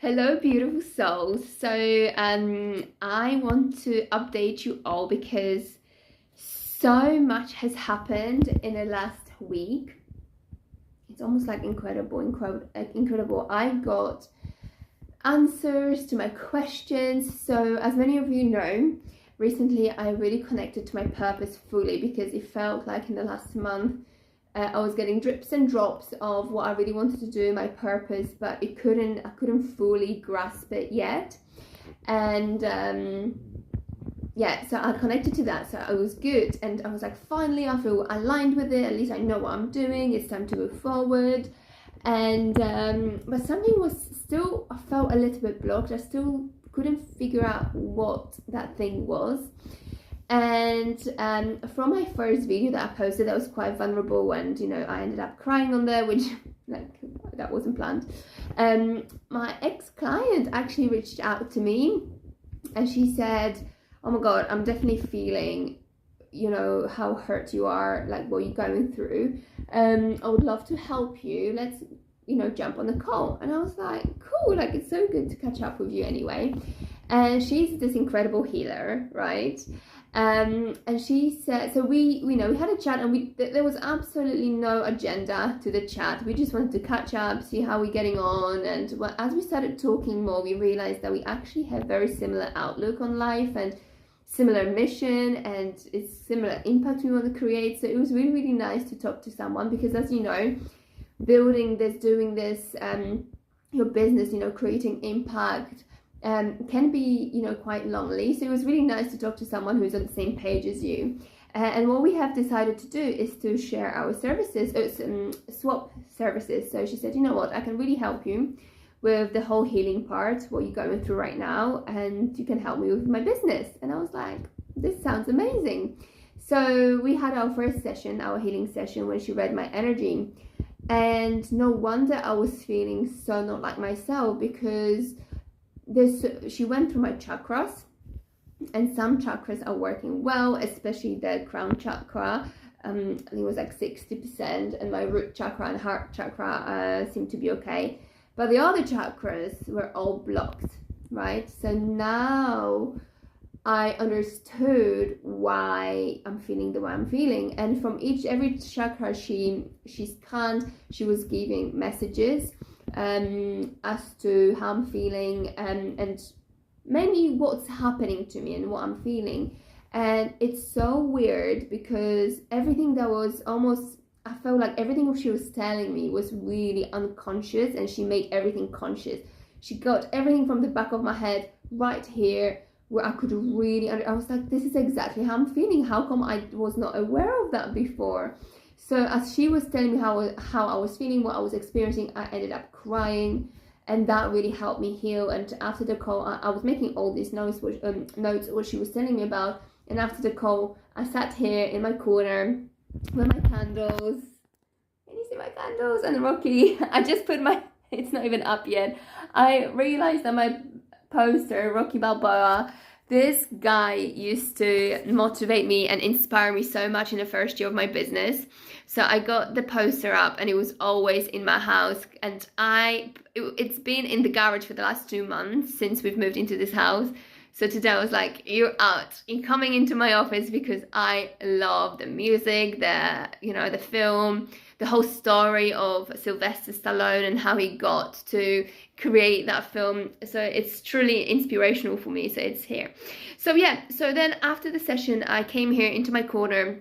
Hello, beautiful souls. I want to update you all because so much has happened in the last week. It's almost like incredible. I got answers to my questions. So, as many of you know, recently I really connected to my purpose fully because it felt like in the last month I was getting drips and drops of what I really wanted to do, my purpose, but I couldn't fully grasp it yet. And so I connected to that, so it was good. And I was like, finally, I feel aligned with it. At least I know what I'm doing. It's time to move forward. And but something was still, I felt a little bit blocked. I still couldn't figure out what that thing was. And from my first video that I posted, that was quite vulnerable, and I ended up crying on there, which that wasn't planned. My ex-client actually reached out to me, and she said, oh my god, I'm definitely feeling how hurt you are, like what you're going through. I would love to help you. Let's jump on the call. And I was like, cool, like it's so good to catch up with you anyway. And she's this incredible healer, right? And she said, so we had a chat, and there was absolutely no agenda to the chat. We just wanted to catch up, see how we're getting on. And as we started talking more, we realized that we actually have very similar outlook on life and similar mission, and it's similar impact we want to create. So it was really, really nice to talk to someone, because as you know, building this, doing this, your business, creating impact, can be quite lonely. So it was really nice to talk to someone who's on the same page as you. And what we have decided to do is to share our services, swap services. So she said, you know what, I can really help you with the whole healing part, what you're going through right now, and you can help me with my business. And I was like, this sounds amazing. So we had our first session, our healing session, when she read my energy. And no wonder I was feeling so not like myself, because she went through my chakras, and some chakras are working well, especially the crown chakra. I think it was like 60%, and my root chakra and heart chakra seemed to be okay, but the other chakras were all blocked, right? So now I understood why I'm feeling the way I'm feeling. And from every chakra she scanned, she was giving messages as to how I'm feeling, and mainly what's happening to me and what I'm feeling. And it's so weird, because everything that was almost, I felt like everything she was telling me was really unconscious, and she made everything conscious. She got everything from the back of my head right here, where I could really, I was like, this is exactly how I'm feeling. How come I was not aware of that before? So as she was telling me how I was feeling, what I was experiencing, I ended up crying, and that really helped me heal. And after the call, I was making all these notes what she was telling me about. And after the call, I sat here in my corner with my candles. Can you see my candles? And Rocky, I just put it's not even up yet. I realized that my poster, Rocky Balboa, this guy used to motivate me and inspire me so much in the first year of my business. So I got the poster up, and it was always in my house. And it's been in the garage for the last 2 months since we've moved into this house. So today I was like, you're out, you're coming into my office, because I love the music, the film, the whole story of Sylvester Stallone and how he got to create that film. So it's truly inspirational for me. So it's here. So yeah, so then after the session, I came here into my corner,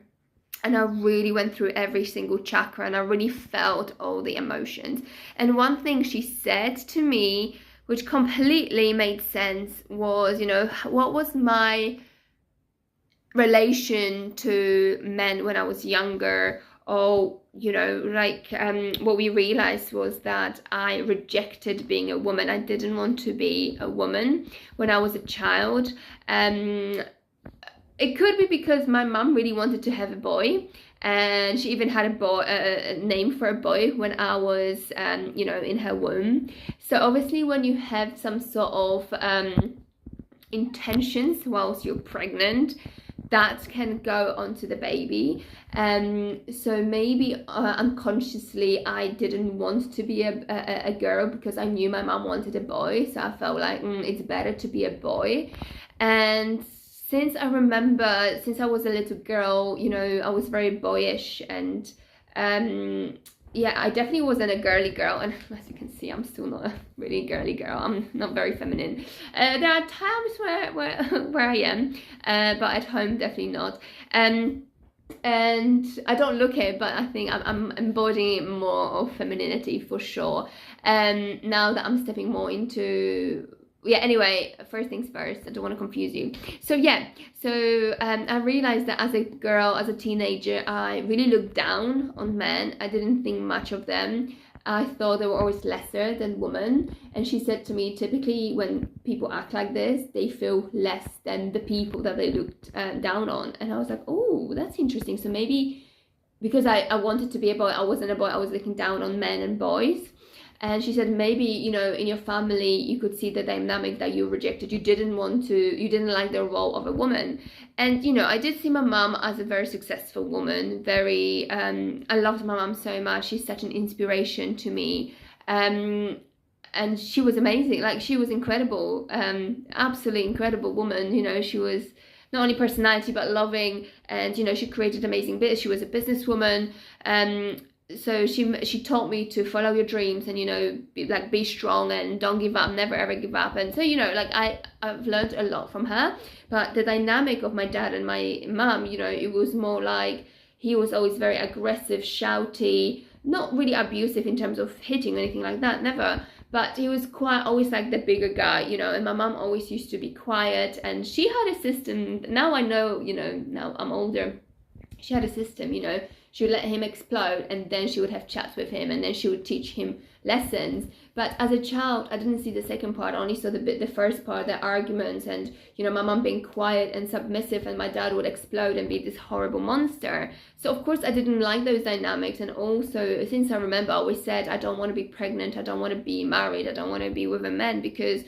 and I really went through every single chakra, and I really felt all the emotions. And one thing she said to me, which completely made sense, was, what was my relation to men when I was younger? Or, what we realized was that I rejected being a woman. I didn't want to be a woman when I was a child. It could be because my mum really wanted to have a boy, and she even had a name for a boy when I was, in her womb. So obviously when you have some sort of intentions whilst you're pregnant, that can go onto the baby. So maybe unconsciously I didn't want to be a girl because I knew my mom wanted a boy, so I felt like it's better to be a boy. And since I remember, since I was a little girl, you know, I was very boyish, and yeah, I definitely wasn't a girly girl, and as you can see, I'm still not a really girly girl. I'm not very feminine. There are times where I am, but at home definitely not. And I don't look it, but I think I'm embodying more of femininity for sure. Now that I'm stepping more into, yeah, anyway, first things first, I don't want to confuse you. So yeah, so I realized that as a girl, as a teenager, I really looked down on men. I didn't think much of them. I thought they were always lesser than women. And she said to me, typically when people act like this, they feel less than the people that they looked down on. And I was like, oh, that's interesting. So maybe because I wanted to be a boy, I wasn't a boy, I was looking down on men and boys. And she said, maybe, you know, in your family, you could see the dynamic that you rejected. You didn't like the role of a woman. And, you know, I did see my mom as a very successful woman. Very, I loved my mom so much. She's such an inspiration to me. And she was amazing. Like, she was incredible. Absolutely incredible woman. You know, she was not only personality, but loving. And, you know, she created amazing business. She was a businesswoman. So she taught me to follow your dreams and, you know, be strong and don't give up, never ever give up. And so, you know, like I've learned a lot from her. But the dynamic of my dad and my mum, you know, it was more like he was always very aggressive, shouty, not really abusive in terms of hitting or anything like that, never. But he was quite always like the bigger guy, you know, and my mum always used to be quiet, and she had a system. Now I know, you know, now I'm older, she had a system, you know. She would let him explode, and then she would have chats with him, and then she would teach him lessons. But as a child, I didn't see the second part. I only saw the first part, the arguments, and, you know, my mom being quiet and submissive, and my dad would explode and be this horrible monster. So of course I didn't like those dynamics. And also, since I remember, I always said I don't want to be pregnant, I don't want to be married, I don't want to be with a man, because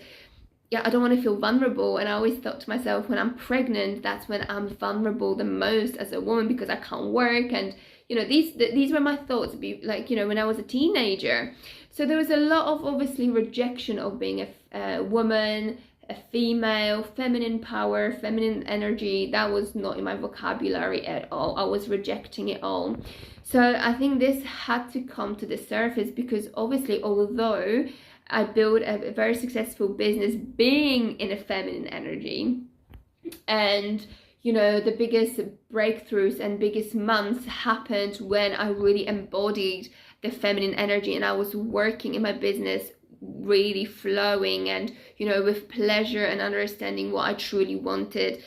yeah, I don't want to feel vulnerable. And I always thought to myself, when I'm pregnant, that's when I'm vulnerable the most as a woman, because I can't work. And, you know, these were my thoughts, like, you know, when I was a teenager. So there was a lot of obviously rejection of being a woman, a female, feminine power, feminine energy. That was not in my vocabulary at all. I was rejecting it all. So I think this had to come to the surface, because obviously, although I built a very successful business being in a feminine energy, and, you know, the biggest breakthroughs and biggest months happened when I really embodied the feminine energy, and I was working in my business really flowing and, you know, with pleasure and understanding what I truly wanted,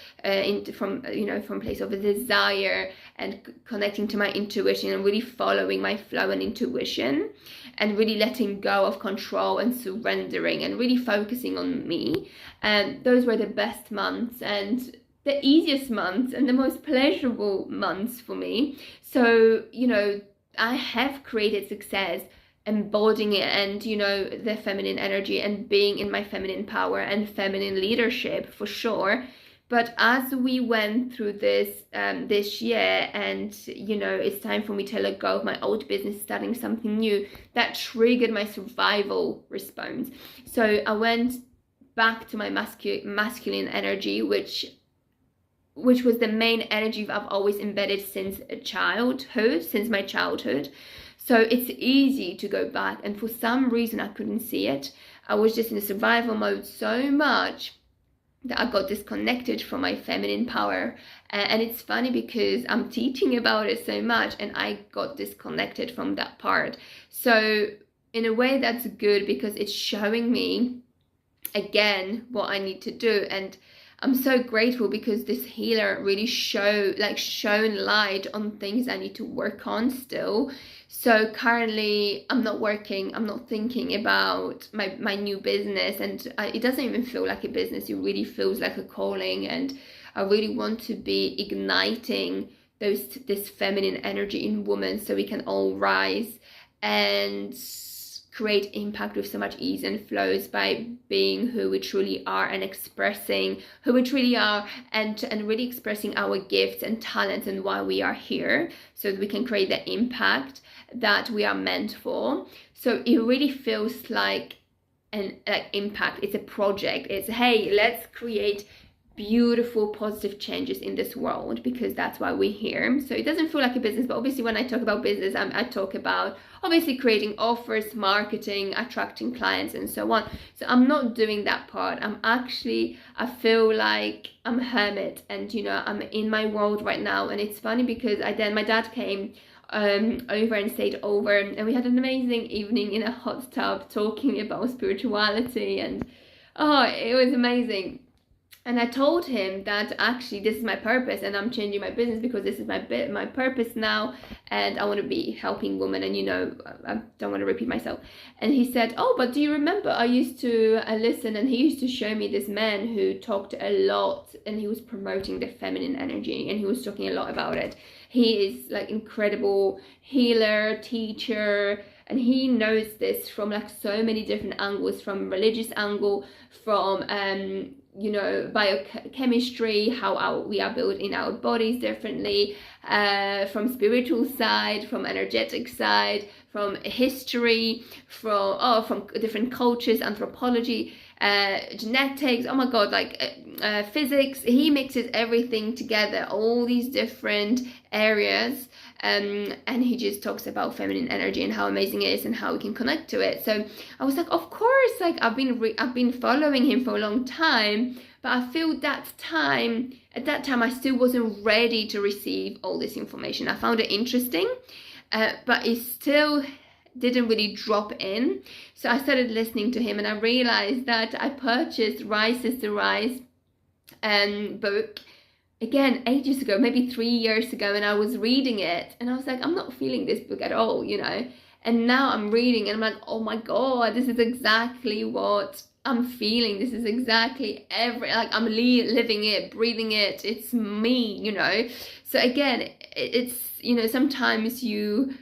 from a place of a desire, and connecting to my intuition and really following my flow and intuition, and really letting go of control and surrendering and really focusing on me. And those were the best months and the easiest months and the most pleasurable months for me. So, you know, I have created success embodying it, and, you know, the feminine energy and being in my feminine power and feminine leadership for sure. But as we went through this year, and, you know, it's time for me to let go of my old business, starting something new, that triggered my survival response. So I went back to my masculine energy, which was the main energy I've always embedded since my childhood. So it's easy to go back, and for some reason I couldn't see it. I was just in a survival mode so much that I got disconnected from my feminine power. And it's funny because I'm teaching about it so much, and I got disconnected from that part. So in a way that's good, because it's showing me again what I need to do. And I'm so grateful, because this healer really shone light on things I need to work on still. So currently I'm not working, I'm not thinking about my new business, and it doesn't even feel like a business. It really feels like a calling, and I really want to be igniting this feminine energy in women, so we can all rise and create impact with so much ease and flows by being who we truly are and expressing who we truly are, and really expressing our gifts and talents and why we are here, so that we can create the impact that we are meant for. So it really feels like an impact. It's a project. It's, hey, let's create beautiful positive changes in this world, because that's why we're here. So it doesn't feel like a business, but obviously when I talk about business, I talk about obviously creating offers, marketing, attracting clients, and so on. So I'm not doing that part. I feel like I'm a hermit, and I'm in my world right now. And it's funny because my dad came over and stayed over, and we had an amazing evening in a hot tub talking about spirituality, and it was amazing. And I told him that actually this is my purpose, and I'm changing my business because this is my purpose now, and I want to be helping women, and I don't want to repeat myself. And he said, oh, but do you remember I used to listen, and he used to show me this man who talked a lot, and he was promoting the feminine energy, and he was talking a lot about it. He is like incredible healer, teacher, and he knows this from like so many different angles, from religious angle, from biochemistry, how we are built in our bodies differently, from spiritual side, from energetic side, from history, from different cultures, anthropology, genetics, oh my god, physics. He mixes everything together, all these different areas, and he just talks about feminine energy and how amazing it is and how we can connect to it. So I was like, of course, I've been following him for a long time, but I feel at that time I still wasn't ready to receive all this information. I found it interesting, but it still didn't really drop in. So I started listening to him, and I realized that I purchased Rise Sister Rise book again ages ago, maybe 3 years ago, and I was reading it and I was like, I'm not feeling this book at all, and now I'm reading and I'm like, oh my god, this is exactly what I'm feeling. This is exactly I'm living it, breathing it. It's me, So again, it's sometimes you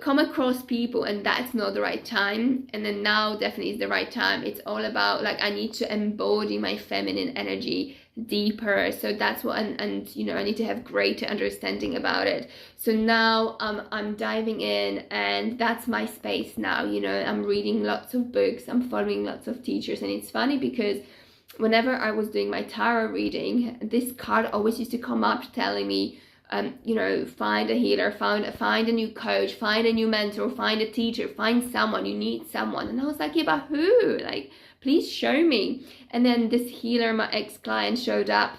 come across people and that's not the right time, and then now definitely is the right time. It's all about I need to embody my feminine energy deeper. So that's what, and I need to have greater understanding about it. So now I'm diving in, and that's my space now. I'm reading lots of books, I'm following lots of teachers, and it's funny because whenever I was doing my tarot reading, this card always used to come up telling me, find a healer, find a new coach, find a new mentor, find a teacher, find someone, you need someone. And I was like, yeah, but who? Please show me. And then this healer, my ex-client, showed up.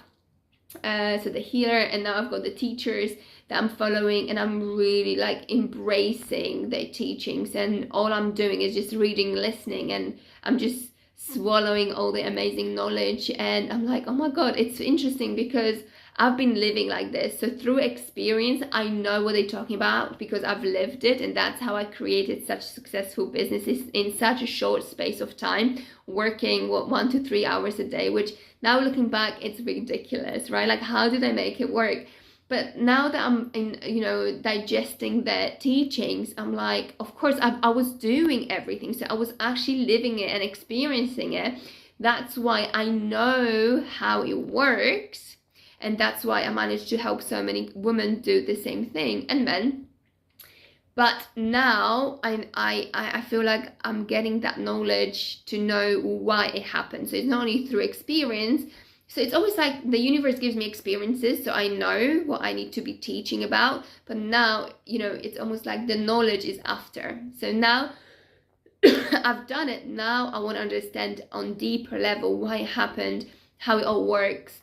So the healer, and now I've got the teachers that I'm following, and I'm really embracing their teachings, and all I'm doing is just reading, listening, and I'm just swallowing all the amazing knowledge. And I'm like, oh my god, it's interesting because I've been living like this. So through experience, I know what they're talking about because I've lived it, and that's how I created such successful businesses in such a short space of time, working 1 to 3 hours a day, which now looking back, it's ridiculous, right? How did I make it work? But now that I'm digesting the teachings, I'm like, of course, I was doing everything. So I was actually living it and experiencing it. That's why I know how it works. And that's why I managed to help so many women do the same thing, and men. But now I feel like I'm getting that knowledge to know why it happens. So it's not only through experience. So it's always like the universe gives me experiences, so I know what I need to be teaching about. But now, it's almost like the knowledge is after. So now I've done it. Now I want to understand on deeper level why it happened, how it all works,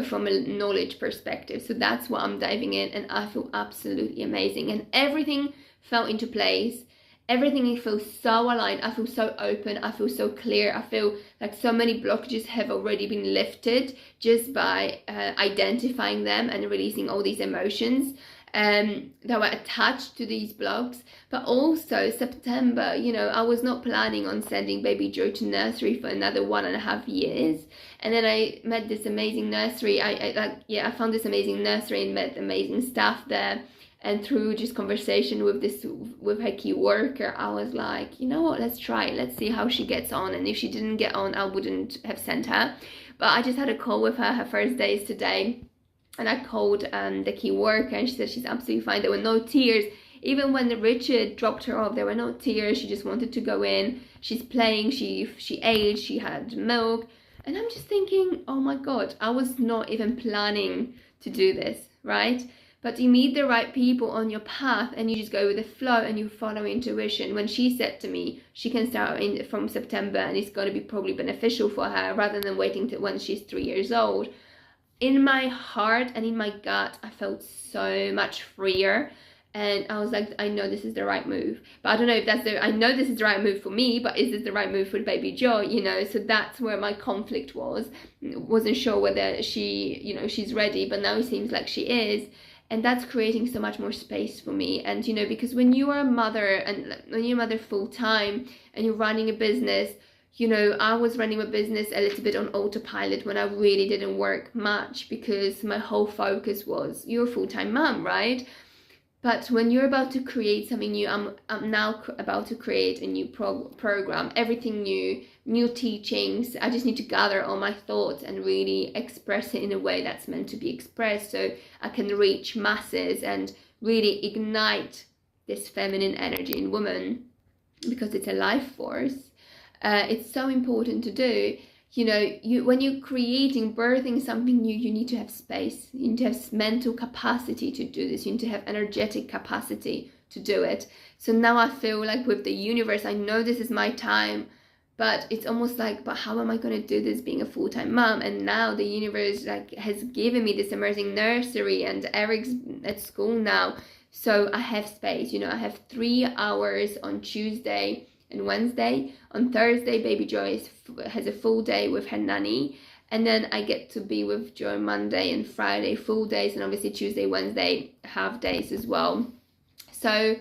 from a knowledge perspective. So that's what I'm diving in, and I feel absolutely amazing, and everything fell into place. Everything feels so aligned. I feel so open. I feel so clear. I feel like so many blockages have already been lifted just by identifying them and releasing all these emotions that were attached to these blocks. But also September, I was not planning on sending baby Joe to nursery for another 1.5 years. And then I met this amazing nursery. I found this amazing nursery and met amazing staff there. And through just conversation with her key worker, I was like, you know what, let's try it. Let's see how she gets on. And if she didn't get on, I wouldn't have sent her. But I just had a call with her. Her first day is today. And I called the key worker, and she said she's absolutely fine. There were no tears. Even when Richard dropped her off, there were no tears. She just wanted to go in. She's playing. She ate. She had milk. And I'm just thinking, oh my God, I was not even planning to do this, right? But you meet the right people on your path, and you just go with the flow and you follow intuition. When she said to me she can start from September and it's going to be probably beneficial for her rather than waiting till when she's 3 years old, in my heart and in my gut, I felt so much freer. And I was like, I know this is the right move. But I don't know if I know this is the right move for me, but is this the right move for baby Joy, you know? So that's where my conflict was. Wasn't sure whether she, you know, she's ready, but now it seems like she is. And that's creating so much more space for me. And, you know, because when you are a mother and when you're a mother full time and you're running a business, you know, I was running a business a little bit on autopilot when I really didn't work much because my whole focus was, you're a full-time mom, right? But when you're about to create something new, I'm now about to create a new program, everything new teachings. I just need to gather all my thoughts and really express it in a way that's meant to be expressed so I can reach masses and really ignite this feminine energy in women because it's a life force. It's so important to do. You know, when you're creating, birthing something new, you need to have space. You need to have mental capacity to do this. You need to have energetic capacity to do it. So now I feel like with the universe, I know this is my time, but it's almost like, but how am I going to do this being a full-time mom? And now the universe has given me this amazing nursery, and Eric's at school now. So I have space. You know, I have 3 hours on Tuesday and Wednesday. On Thursday, baby Joy has a full day with her nanny, and then I get to be with Joy Monday and Friday full days, and obviously Tuesday, Wednesday half days as well. So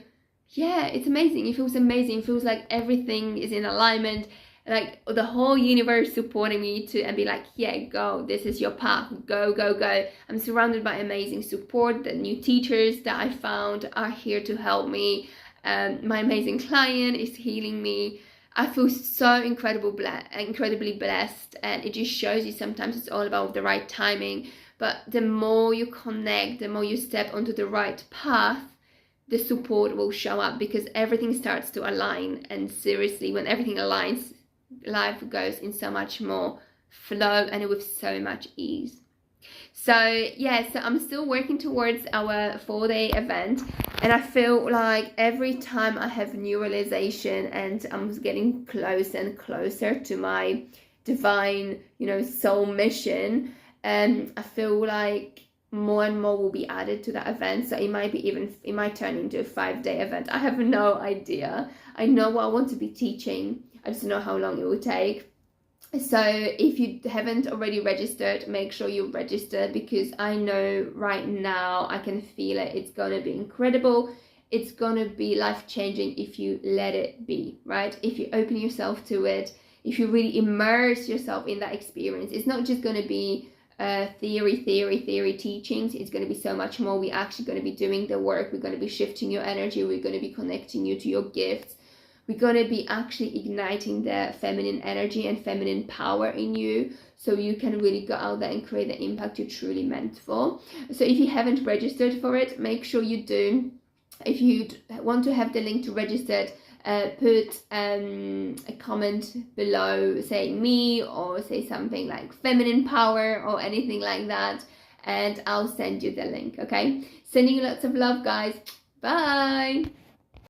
yeah, it's amazing. It feels amazing. It feels like everything is in alignment, like the whole universe supporting me and be like, yeah, go, this is your path, go, go, go. I'm surrounded by amazing support. The new teachers that I found are here to help me. My amazing client is healing me. I feel so incredibly blessed, and it just shows you sometimes it's all about the right timing. But the more you connect, the more you step onto the right path, the support will show up because everything starts to align. And seriously, when everything aligns, life goes in so much more flow and with so much ease. So yeah, so I'm still working towards our 4-day event, and I feel like every time I have new realization and I'm getting closer and closer to my divine, you know, soul mission, I feel like more and more will be added to that event. So it might turn into a 5-day event. I have no idea. I know what I want to be teaching. I just don't know how long it will take. So if you haven't already registered, make sure you register, because I know right now, I can feel it. It's going to be incredible. It's going to be life-changing if you let it be, right? If you open yourself to it, if you really immerse yourself in that experience. It's not just going to be theory teachings. It's going to be so much more. We're actually going to be doing the work. We're going to be shifting your energy. We're going to be connecting you to your gifts. We're going to be actually igniting the feminine energy and feminine power in you, so you can really go out there and create the impact you're truly meant for. So if you haven't registered for it, make sure you do. If you want to have the link to register, put a comment below saying me, or say something like feminine power or anything like that, and I'll send you the link, okay? Sending you lots of love, guys. Bye!